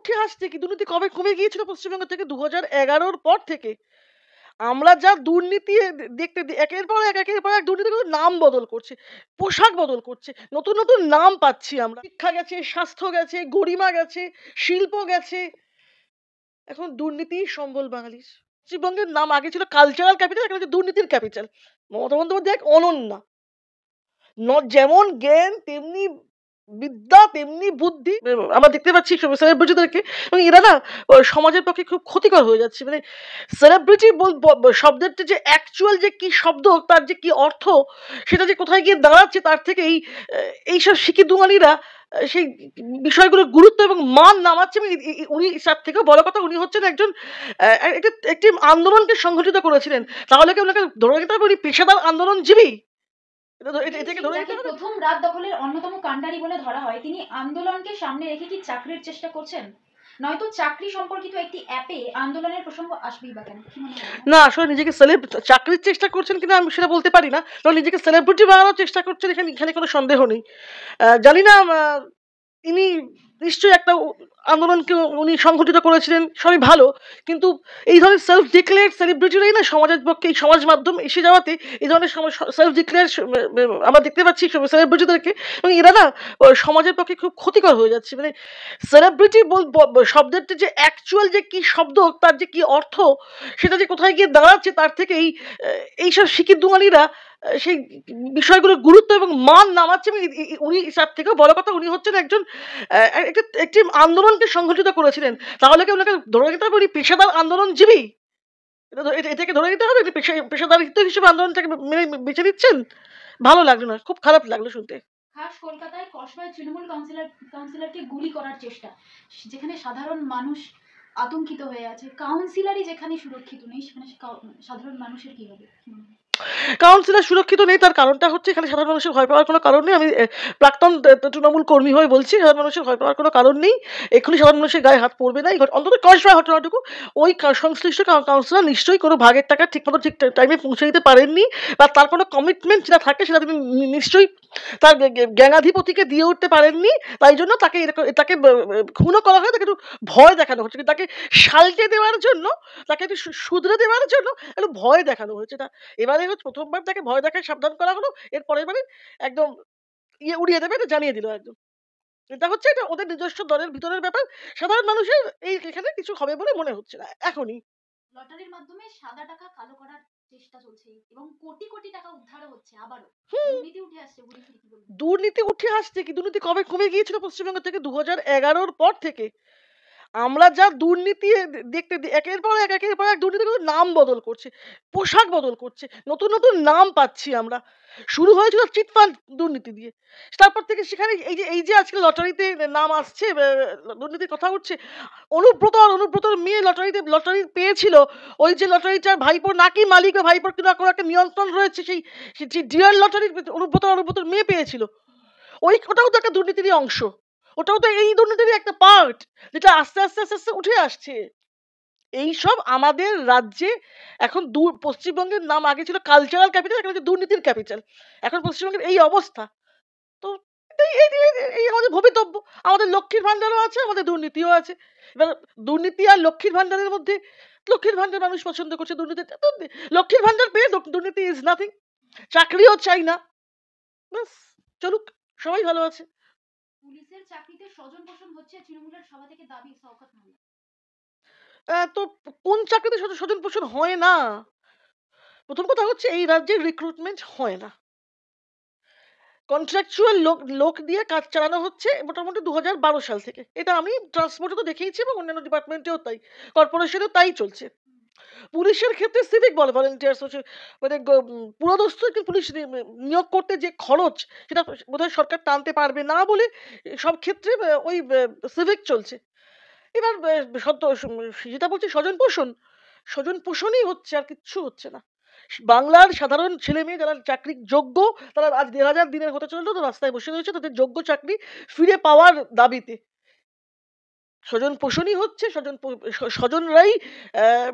উঠে আসছে কি দুর্নীতি কবে কমে গিয়েছিল পশ্চিমবঙ্গ থেকে 2011-র পর থেকে আমরা যা দুর্নীতি দেখতে একের পর এক দুর্নীতিগুলো নাম বদল করছে, পোশাক বদল করছে, নতুন নতুন নাম পাচ্ছি আমরা। শিক্ষা গেছে, স্বাস্থ্য গেছে, গরিমা গেছে, শিল্প গেছে, এখন দুর্নীতি সম্বল বাঙালির। পশ্চিমবঙ্গের নাম আগে ছিল কালচারাল ক্যাপিটাল, এখন হচ্ছে দুর্নীতির ক্যাপিটাল। মমতা বন্দ্যোপাধ্যায় এক অনন্যা, যেমন জ্ঞান তেমনি বিদ্যা তেমনি বুদ্ধি আমরা দেখতে পাচ্ছি সেলিব্রিটিদেরকে, এবং এরা না সমাজের পক্ষে খুব ক্ষতিকর হয়ে যাচ্ছে। মানে সেলিব্রিটি শব্দের যে অ্যাকচুয়াল যে কি শব্দ, তার যে কি অর্থ, সেটা যে কোথায় গিয়ে দাঁড়াচ্ছে, তার থেকে এইসব শিকিদুঙানিরা সেই বিষয়গুলোর গুরুত্ব এবং মান নামাচ্ছে। এবং উনি তার থেকেও বড় কথা, উনি হচ্ছেন একজন একটি আন্দোলনকে সংগঠিত করেছিলেন। তাহলে কি ওনাকে ধরে নিতে হবে উনি পেশাদার আন্দোলনজীবী? প্রথম রাত দখলের অন্যতম কাণ্ডারি বলে ধরা হয়, তিনি আন্দোলনকে সামনে রেখে কি চাকরির চেষ্টা করছেন? নয়তো চাকরি সম্পর্কিত একটি অ্যাপে আন্দোলনের প্রসঙ্গ আসবেই বা কেন? না, আসলে নিজেকে চাকরির চেষ্টা করছেন কিনা আমি সেটা বলতে পারি না, তবে নিজেকে সেলিব্রিটি বানানোর চেষ্টা করছেন, এখানে কোনো সন্দেহ নেই। জানি না, ইনি নিশ্চয়ই একটা আন্দোলনকে উনি সংগঠিত করেছিলেন, সবই ভালো, কিন্তু এই ধরনের সেলফ ডিক্লেয়ার সেলিব্রিটিরাই না সমাজের পক্ষে, এই সমাজ মাধ্যম এসে যাওয়াতে এই ধরনের সেলফ ডিক্লেয়ার আমরা দেখতে পাচ্ছি সেলিব্রিটিদেরকে, এবং এরা না সমাজের পক্ষে খুব ক্ষতিকর হয়ে যাচ্ছে। মানে সেলিব্রিটি শব্দের যে অ্যাকচুয়াল যে কি শব্দ, তার যে কি অর্থ, সেটা যে কোথায় গিয়ে দাঁড়াচ্ছে, তার থেকে এইসব শিকিদুঙানিরা সেই বিষয়গুলোর গুরুত্ব এবং মান নামাচ্ছে। এবং উনি তার থেকেও বড় কথা, উনি হচ্ছেন একজন একটি আন্দোলনকে সংগঠিত করেছিলেন। তাহলে কি ওনাকে ধরে নিতে হবে উনি পেশাদার আন্দোলনজীবী? এটাকে ধরে নিতে হবে পেশাদার হিসেবে আন্দোলনটাকে বেছে নিচ্ছেন। ভালো লাগলো না, খুব খারাপ লাগলো শুনতে। খাস কলকাতায় কসবায় তৃণমূল কাউন্সিলরকে গুলি করার চেষ্টা, যেখানে সাধারণ মানুষ আতঙ্কিত হয়ে আছে। কাউন্সিলরই যেখানে সুরক্ষিত নেই, সেখানে সাধারণ মানুষের কি হবে? কাউন্সিলর সুরক্ষিত নেই, তার কারণটা হচ্ছে এখানে সাধারণ মানুষের ভয় পাওয়ার কোনো কারণ নেই। আমি প্রাক্তন তৃণমূল কর্মী হয়ে বলছি, সাধারণ মানুষের ভয় পাওয়ার কোনো কারণ নেই। এক্ষুনি সাধারণ মানুষের গায়ে হাত পড়বে না, অন্তত কসবা ঘটনাটুকু ওই সংশ্লিষ্ট কাউন্সিলর নিশ্চয়ই কোনো ভাগের টাকা ঠিকমতো ঠিক টাইমে পৌঁছে দিতে পারেননি, বা তার কোনো কমিটমেন্ট যেটা থাকে সেটা তিনি নিশ্চয়ই তার জ্ঞানাধিপতিকে দিয়ে উঠতে পারেননি। তাই জন্য তাকে খুনও করা হয়, তাকে একটু ভয় দেখানো হচ্ছে, কিন্তু তাকে সালটে দেওয়ার জন্য, তাকে একটু শুধরে দেওয়ার জন্য একটু ভয় দেখানো হয়েছে। এবারে হচ্ছে প্রথমবার তাকে ভয় দেখায় সাবধান করা হলো, এর পরের বারে একদম উড়িয়ে দেবে, এটা জানিয়ে দিল একদম। এটা হচ্ছে এটা ওদের নিজস্ব দলের ভিতরের ব্যাপার। সাধারণ মানুষের এখানে কিছু হবে বলে মনে হচ্ছে না এখনই। লটারির মাধ্যমে সাদা টাকা কালো করার চেষ্টা চলছে এবং কোটি কোটি টাকা উদ্ধার হচ্ছে। আবারও দুর্নীতি উঠে আসছে। দুর্নীতি উঠে আসছে কি দুর্নীতি কবে কমে গিয়েছিল পশ্চিমবঙ্গ থেকে 2011-র পর থেকে আমরা যা দুর্নীতি দেখতে একের পর এক দুর্নীতিগুলো নাম বদল করছে, পোশাক বদল করছে, নতুন নতুন নাম পাচ্ছি আমরা। শুরু হয়েছিল চিটফান্ড দুর্নীতি দিয়ে, তারপর থেকে সেখানে এই যে আজকে লটারিতে নাম আসছে, দুর্নীতির কথা উঠছে। অনুব্রতর মেয়ে লটারি পেয়েছিল, ওই যে লটারিটার ভাইপোর নাকি মালিক বা ভাইপোর কিনা কোনো একটা নিয়ন্ত্রণ রয়েছে, সেই ডিয়ার লটারি অনুব্রতর মেয়ে পেয়েছিল। ওটাও তো একটা দুর্নীতিরই অংশ, ওটাও তো এই দুর্নীতিরই একটা পার্ট, যেটা আস্তে আস্তে আস্তে আস্তে উঠে আসছে। এইসব আমাদের রাজ্যে এখন পশ্চিমবঙ্গের নাম আগে ছিল কালচারাল ক্যাপিটাল, এখন হচ্ছে দুর্নীতির ক্যাপিটাল। এখন পশ্চিমবঙ্গের এই অবস্থা, তো এই আমাদের ভবিতব্য। আমাদের লক্ষ্মীর ভান্ডারও আছে, আমাদের দুর্নীতিও আছে। এবার দুর্নীতি আর লক্ষ্মীর ভান্ডারের মধ্যে, লক্ষ্মীর ভান্ডার মানুষ পছন্দ করছে, দুর্নীতি লক্ষ্মীর ভান্ডার পেয়ে দুর্নীতি ইজ নাথিং। চাকরিও চাই না, ব্যাস চলুক, সবাই ভালো আছে। পুলিশের চাকরিতে স্বজন পোষণ হচ্ছে তৃণমূলের সভা থেকে দাবি শওকত মোল্লা। তো কোন চাকরিতে স্বজন পোষণ হয় না? প্রথম কথা হচ্ছে এই রাজ্যে রিক্রুটমেন্ট হয় না, কন্ট্রাকচুয়াল লোক দিয়ে কাজ চালানো হচ্ছে মোটামুটি 2012 সাল থেকে। এটা আমি ট্রান্সপোর্টে তো দেখেইছি এবং অন্যান্য ডিপার্টমেন্টেও তাই, কর্পোরেশনেও তাই চলছে। পুলিশের ক্ষেত্রে সিভিক ভলেন্টিয়ার্স হচ্ছে, মানে পুরোদস্ত পুলিশ নিয়োগ করতে যে খরচ, সেটা বোধহয় সরকার টানতে পারবে না বলে সব ক্ষেত্রে ওই সিভিক চলছে। এবার যেটা বলছি স্বজন পোষণই হচ্ছে, আর কিচ্ছু হচ্ছে না। বাংলার সাধারণ ছেলে মেয়ে যারা চাকরি যোগ্য, তারা আজ 1000 দিনের হতে চললো তো রাস্তায় বসে রয়েছে তাদের যোগ্য চাকরি ফিরে পাওয়ার দাবিতে। স্বজন পোষণই হচ্ছে, স্বজনরাই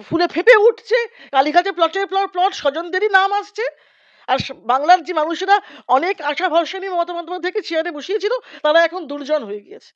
ফুলে ফেঁপে উঠছে, কালীঘাটে প্লটের প্লট স্বজনদেরই নাম আসছে। আর বাংলার যে মানুষেরা অনেক আশা ভরসা নিয়ে মমতা বন্দ্যোপাধ্যায়কে চেয়ারে বসিয়েছিল, তারা এখন দুর্জন হয়ে গিয়েছে।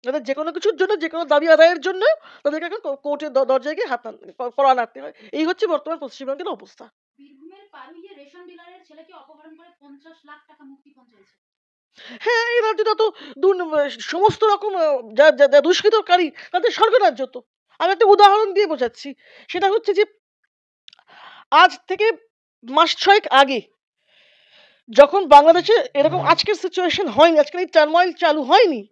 তাদের যেকোনো কিছুর জন্য, যেকোনো দাবি আদায়ের জন্য তাদেরকে এখন কোর্টের দরজায় গিয়ে কড়া নাড়তে হয়। এই হচ্ছে বর্তমান পশ্চিমবঙ্গের অবস্থা। বীরভূমের পারুইয়ে রেশন ডিলারের ছেলেকে অপহরণ করে 50 লাখ টাকা মুক্তিপণ চাইছে। হ্যাঁ, এই রাজ্যটা তো সমস্ত রকম যা দুষ্কৃতকারী তাদের স্বর্গরাজ্য তো। আমি একটা উদাহরণ দিয়ে বোঝাচ্ছি। সেটা হচ্ছে যে আজ থেকে মাস ৬ আগে যখন বাংলাদেশে এরকম আজকের সিচুয়েশন হয়নি, আজকের এই টার্ময়েল চালু হয়নি,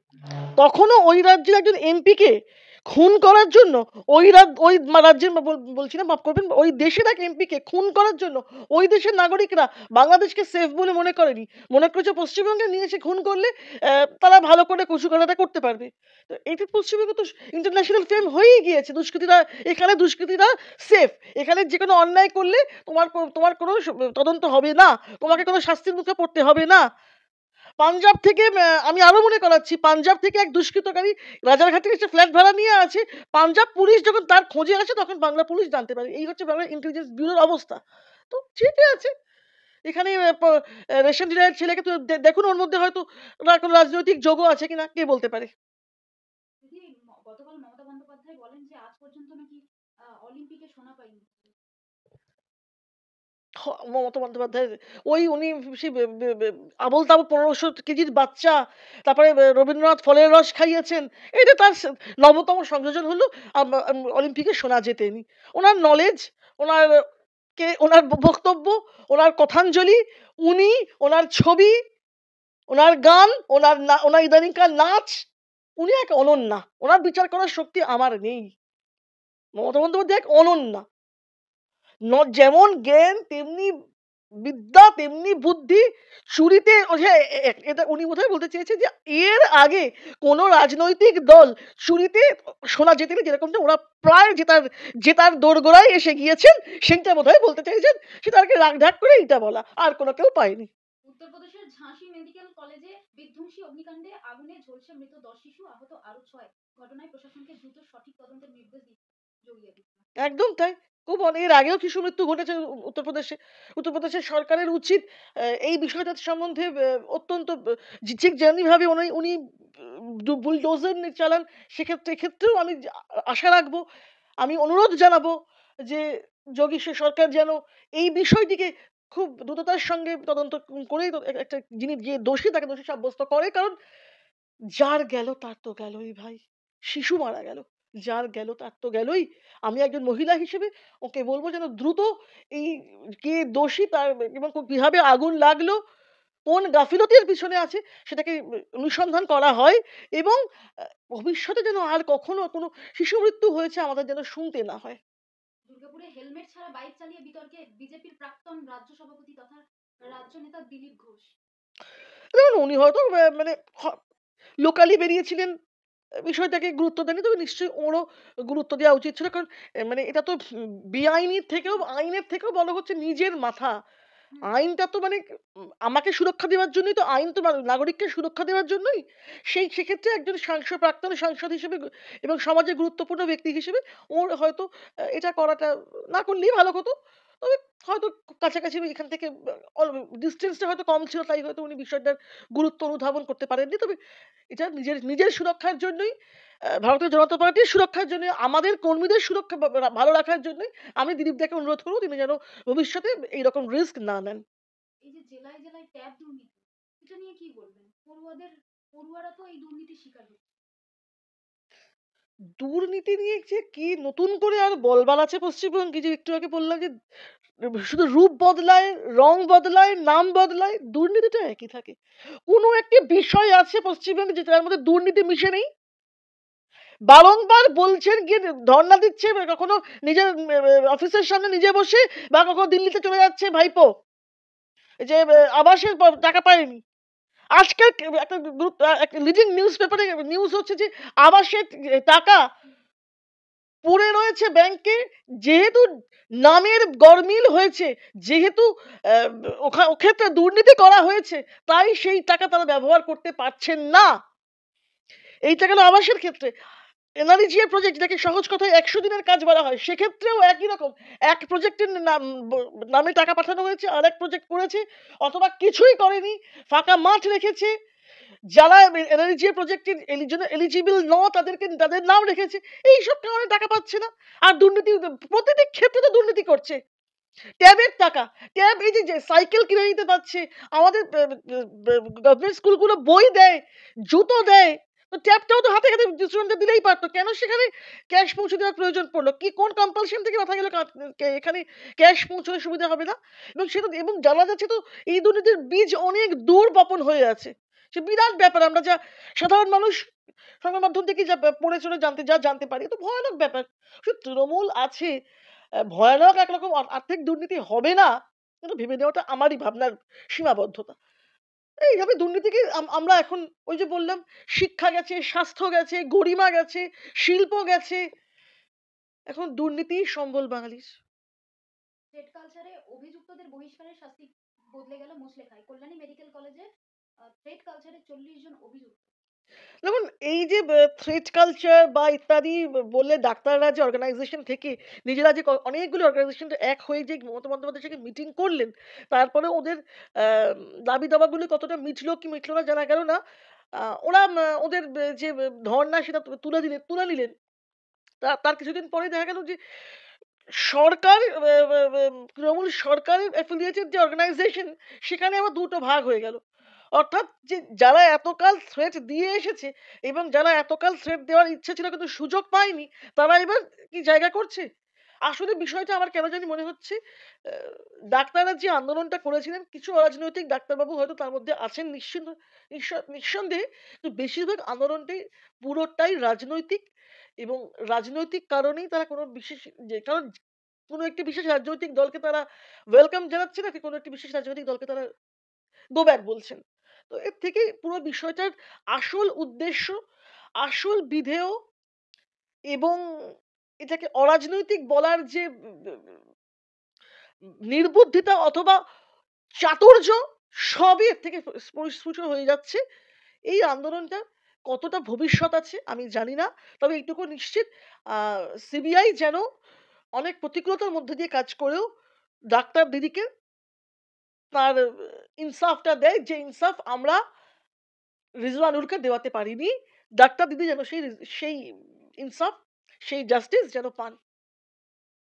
তখনও ওই রাজ্যের একজন এমপিকে খুন করার জন্য ওই রাজ্যের বলছি না, মাফ করবেন, ওই দেশের এক এমপিকে খুন করার জন্য ওই দেশের নাগরিকরা বাংলাদেশকে সেফ বলে মনে করেনি, মনে করেছে পশ্চিমবঙ্গে নিয়ে এসে খুন করলে তারা ভালো করে কচুকাটাটা করতে পারবে। তো এইটা পশ্চিমবঙ্গে তো ইন্টারন্যাশনাল ফেম হয়েই গিয়েছে। দুষ্কৃতীরা সেফ, এখানে যে কোনো অন্যায় করলে তোমার কোনো তদন্ত হবে না, তোমাকে কোনো শাস্তির মুখে পড়তে হবে না। পাঞ্জাব থেকে আমি আরো মনে করাচ্ছি, পাঞ্জাব থেকে এক দুষ্কৃতকারী রাজারহাটে এসে ফ্ল্যাট ভাড়া নিয়ে আছে। পাঞ্জাব পুলিশ যখন তার খোঁজে আসে তখন বাংলা পুলিশ জানতে পারে। এই হচ্ছে বাংলার ইন্টেলিজেন্স ব্যুরোর অবস্থা। তো ঠিকই আছে। এখানে রেশন ডিলারের ছেলেকে তো দেখুন, ওর মধ্যে হয়তো কোনো রাজনৈতিক যোগও আছে কিনা কে বলতে পারে। গতকাল মমতা বন্দ্যোপাধ্যায় বলেন যে আজ পর্যন্ত নাকি অলিম্পিকে সোনা পাইনি। মমতা বন্দ্যোপাধ্যায় উনি সেই আবোল তাবোল ১৫০০ কেজির বাচ্চা, তারপরে রবীন্দ্রনাথ ফলের রস খাইয়েছেন, এটা তার নবতম সংযোজন হলো অলিম্পিকে সোনা জেতেনি। ওনার নলেজ, ওনার বক্তব্য, ওনার কথাঞ্জলি, ওনার ছবি, ওনার গান, ওনার ইদানিংকার নাচ, উনি এক অনন্যা। ওনার বিচার করার শক্তি আমার নেই। মমতা বন্দ্যোপাধ্যায় এক অনন্যা। যেমন জ্ঞান তেমনি বিদ্যা তেমনি বুদ্ধি। চুরিতে এটা উনি বোধহয় বলতে চেয়েছে যে এর আগে কোন রাজনৈতিক দল চুরিতে সোনা জেতেনি, যেরকমটা ওরা প্রায় জেতার দোরগোড়ায় এসে গিয়েছেন, সেটা বোধহয় বলতে চাইছেন। সেটা আর কি রাগঢাক করে এইটা বলা, আর কোনো কেউ পায়নি। উত্তরপ্রদেশের ঝাঁসি মেডিকেল কলেজে বিধ্বংসী অগ্নিকাণ্ডে আগুনে ঝলসে মৃত ১০ শিশু, আহত আরো ৬। ঘটনায় প্রশাসনকে দ্রুত সঠিক তদন্তের নির্দেশ দিচ্ছে যোগী আদিত্যনাথ। একদম তাই। খুব এর আগেও শিশু মৃত্যু ঘটেছে উত্তরপ্রদেশে। উত্তরপ্রদেশের সরকারের উচিত এই বিষয়টা সম্বন্ধে অত্যন্ত ঠিক যেমনিভাবে উনি বুলডোজার চালান, এক্ষেত্রেও আমি আশা রাখবো, আমি অনুরোধ জানাবো যে যোগী সরকার যেন এই বিষয়টিকে খুব দ্রুততার সঙ্গে তদন্ত করে একটা যিনি যে দোষী তাকে দোষী সাব্যস্ত করে। কারণ যার গেল তার তো গেলই ভাই। শিশু মারা গেল, যার গেল তার তো গেলই। আমি একজন মহিলা হিসেবে ওকে বলবো যেন দ্রুত এই কে দোষী তার এবং কিভাবে আগুন লাগলো, কোন গাফিলতির পিছনে আছে সেটাকে অনুসন্ধান করা হয়, এবং ভবিষ্যতে যেন আর কখনো কোনো শিশু মৃত্যু হয়েছে আমাদের যেন শুনতে না হয়। দুর্গাপুরে হেলমেট ছাড়া বাইক চালিয়ে বিতর্কে বিজেপির প্রাক্তন রাজ্য সভাপতি তথা রাজ্য নেতা দিলীপ ঘোষ। দেখুন, উনি হয়তো মানে লোকালি বেরিয়েছিলেন, বিষয়টাকে গুরুত্ব দেননি, তবে নিশ্চয়ই ওরও গুরুত্ব দেওয়া উচিত ছিল। কারণ মানে এটা তো আইনের থেকেও বড় হচ্ছে নিজের মাথা। আইনটা তো মানে আমাকে সুরক্ষা দেওয়ার জন্যই তো, আইন তো নাগরিককে সুরক্ষা দেওয়ার জন্যই। সেক্ষেত্রে একজন প্রাক্তন সাংসদ হিসেবে এবং সমাজে গুরুত্বপূর্ণ ব্যক্তি হিসেবে ওর হয়তো এটা করাটা না করলেই ভালো হতো। তবে হয়তো কাছাকাছি এখান থেকে ডিস্টেন্সটা হয়তো কম ছিল, তাই হয়তো উনি বিষয়টার গুরুত্ব অনুধাবন করতে পারেননি। তবে এটা নিজের সুরক্ষার জন্যই, ভারতীয় জনতা পার্টির সুরক্ষার জন্য, আমাদের কর্মীদের সুরক্ষা ভালো রাখার জন্যই আমি দিলীপ দাকে অনুরোধ করবো তিনি যেন ভবিষ্যতে এইরকম রিস্ক না নেন। এই যে জেলায় জেলায় ট্যাব দুর্নীতি, এটা নিয়ে কি বলবেন? পড়ুয়ারা তো এই দুর্নীতির শিকার হচ্ছে। দুর্নীতি নিয়ে যে কি নতুন করে আর বলবার আছে পশ্চিমবঙ্গে, যে একটু আগে বললাম যে শুধু রূপ বদলায়, রং বদলায়, নাম বদলায়, দুর্নীতিটা একই থাকে। কোনো একটি বিষয় আছে পশ্চিমবঙ্গে যেটার মধ্যে দুর্নীতি মিশে নেই। বারংবার বলছেন, গিয়ে ধর্ণা দিচ্ছে, কখনো নিজের অফিসের সামনে নিজে বসে, বা কখনো দিল্লিতে চলে যাচ্ছে ভাইপো, যে আবাসের টাকা পায়নি। আজকের একটা লিডিং নিউজ পেপারে নিউজ হচ্ছে যে আবাসের টাকা পড়ে রয়েছে ব্যাংকে, যেহেতু নামের গরমিল হয়েছে, যেহেতু ওক্ষেত্রে দুর্নীতি করা হয়েছে, তাই সেই টাকা তারা ব্যবহার করতে পারছেন না। এইটা গেল আবাসের ক্ষেত্রে। এনআরইজিএ প্রজেক্ট, যেটাকে সহজ কথায় ১০০ দিনের কাজ বলা হয়, সেক্ষেত্রেও একই রকম। এক প্রজেক্টের নামে টাকা পাঠানো হয়েছে, আর এক প্রজেক্ট করেছে, অথবা কিছুই করেনি, ফাঁকা মাঠ রেখেছে, যারা এনআরজি প্রজেক্টের এলিজিবল ন তাদের নাম রেখেছে, এইসব কারণে টাকা পাচ্ছে না। আর দুর্নীতি প্রতিটি ক্ষেত্রে তো দুর্নীতি করছে। ট্যাবের টাকা, ট্যাব এই যে সাইকেল কিনে নিতে পারছে, আমাদের গভর্নমেন্ট স্কুলগুলো বই দেয়, জুতো দেয়, তো ট্যাবটাও তো হাতে হাতে স্টুডেন্টদের দিলেই পারতো, কেন সেখানে ক্যাশ পৌঁছে দেওয়ার প্রয়োজন পড়লো? কি কোন কম্পালশন থেকে মাথা গেল এখানে ক্যাশ পৌঁছলে সুবিধা হবে না? এবং সেটা এবং জানা যাচ্ছে তো এই দুর্নীতির বীজ অনেক দূর বপন হয়ে আছে। সে বিরাট ব্যাপার, আমরা যা সাধারণ মানুষ সংবাদ মাধ্যম থেকে যা পড়ে চলে জানতে পারি, তো ভয়ানক ব্যাপার। শুধু তৃণমূল আছে, ভয়ানক একরকম আর্থিক দুর্নীতি হবে না, কিন্তু ভেবে নেওয়াটা আমারই ভাবনার সীমাবদ্ধতা। এইভাবে দুর্নীতিকে আমরা এখন ওই যে বললাম, শিক্ষা গেছে, স্বাস্থ্য গেছে, গরিমা গেছে, শিল্প গেছে, এখন দুর্নীতি সম্বল বাঙালির। থ্রেড কালচারে অভিযুক্তদের বহিষ্কারের শাস্তি বদলে গেল মুচলেখায়। কল্যাণী মেডিকেল কলেজে থ্রেড কালচারে 40 জন অভিযুক্ত। দেখুন, এই যে থ্রেট কালচার বা ইত্যাদি বললে, ডাক্তাররা যে অর্গানাইজেশন থেকে নিজেরা যে অনেকগুলো অর্গানাইজেশন এক হয়ে যে মমতা বন্দ্যোপাধ্যায়ের সঙ্গে মিটিং করলেন, তারপরে ওদের দাবি দাবাগুলো কতটা মিটলো কি মিটলো না জানা গেল না। ওরা ওদের যে ধর্ণা সেটা তুলে নিলেন। তার কিছুদিন পরে দেখা গেল যে সরকার, তৃণমূল সরকারের অ্যাফিলিয়েটেড যে অর্গানাইজেশন, সেখানে আবার দুটো ভাগ হয়ে গেল। অর্থাৎ যে যারা এতকাল থ্রেট দিয়ে এসেছে এবং যারা এতকাল থ্রেট দেওয়ার ইচ্ছে ছিল কিন্তু সুযোগ পায়নি, তারা এবার কি জায়গা করছে? আসলে বিষয়টা আমার কেন জানি মনে হচ্ছে, ডাক্তাররা যে আন্দোলনটা করেছিলেন, কিছু অরাজনৈতিক ডাক্তারবাবু হয়তো তার মধ্যে আছেন, নিঃসন্দেহে, কিন্তু বেশিরভাগ আন্দোলনটাই পুরোটাই রাজনৈতিক। এবং রাজনৈতিক কারণেই তারা কোনো বিশেষ, যে কারণ কোনো একটি বিশেষ রাজনৈতিক দলকে তারা ওয়েলকাম জানাচ্ছে নাকি কোনো একটি বিশেষ রাজনৈতিক দলকে তারা গো ব্যাক বলছেন। তো এর থেকে পুরো বিষয়টার আসল উদ্দেশ্য, আসল বিধেয় এবং এটাকে অরাজনৈতিক বলার যে নির্বুদ্ধিতা অথবা চাতুর্য, সবই এর থেকে স্পষ্ট হয়ে যাচ্ছে। এই আন্দোলনটা কতটা ভবিষ্যৎ আছে আমি জানি না, তবে এইটুকু নিশ্চিত, সিবিআই যেন অনেক প্রতিকূলতার মধ্যে দিয়ে কাজ করেও ডাক্তার দিদিকে তার ইনসাফটা দেয়, যে ইনসাফ আমরা রিজওয়ানুরকে দেওয়াতে পারিনি। ডাক্তার দিদি যেন সেই ইনসাফ, সেই জাস্টিস যেন পান।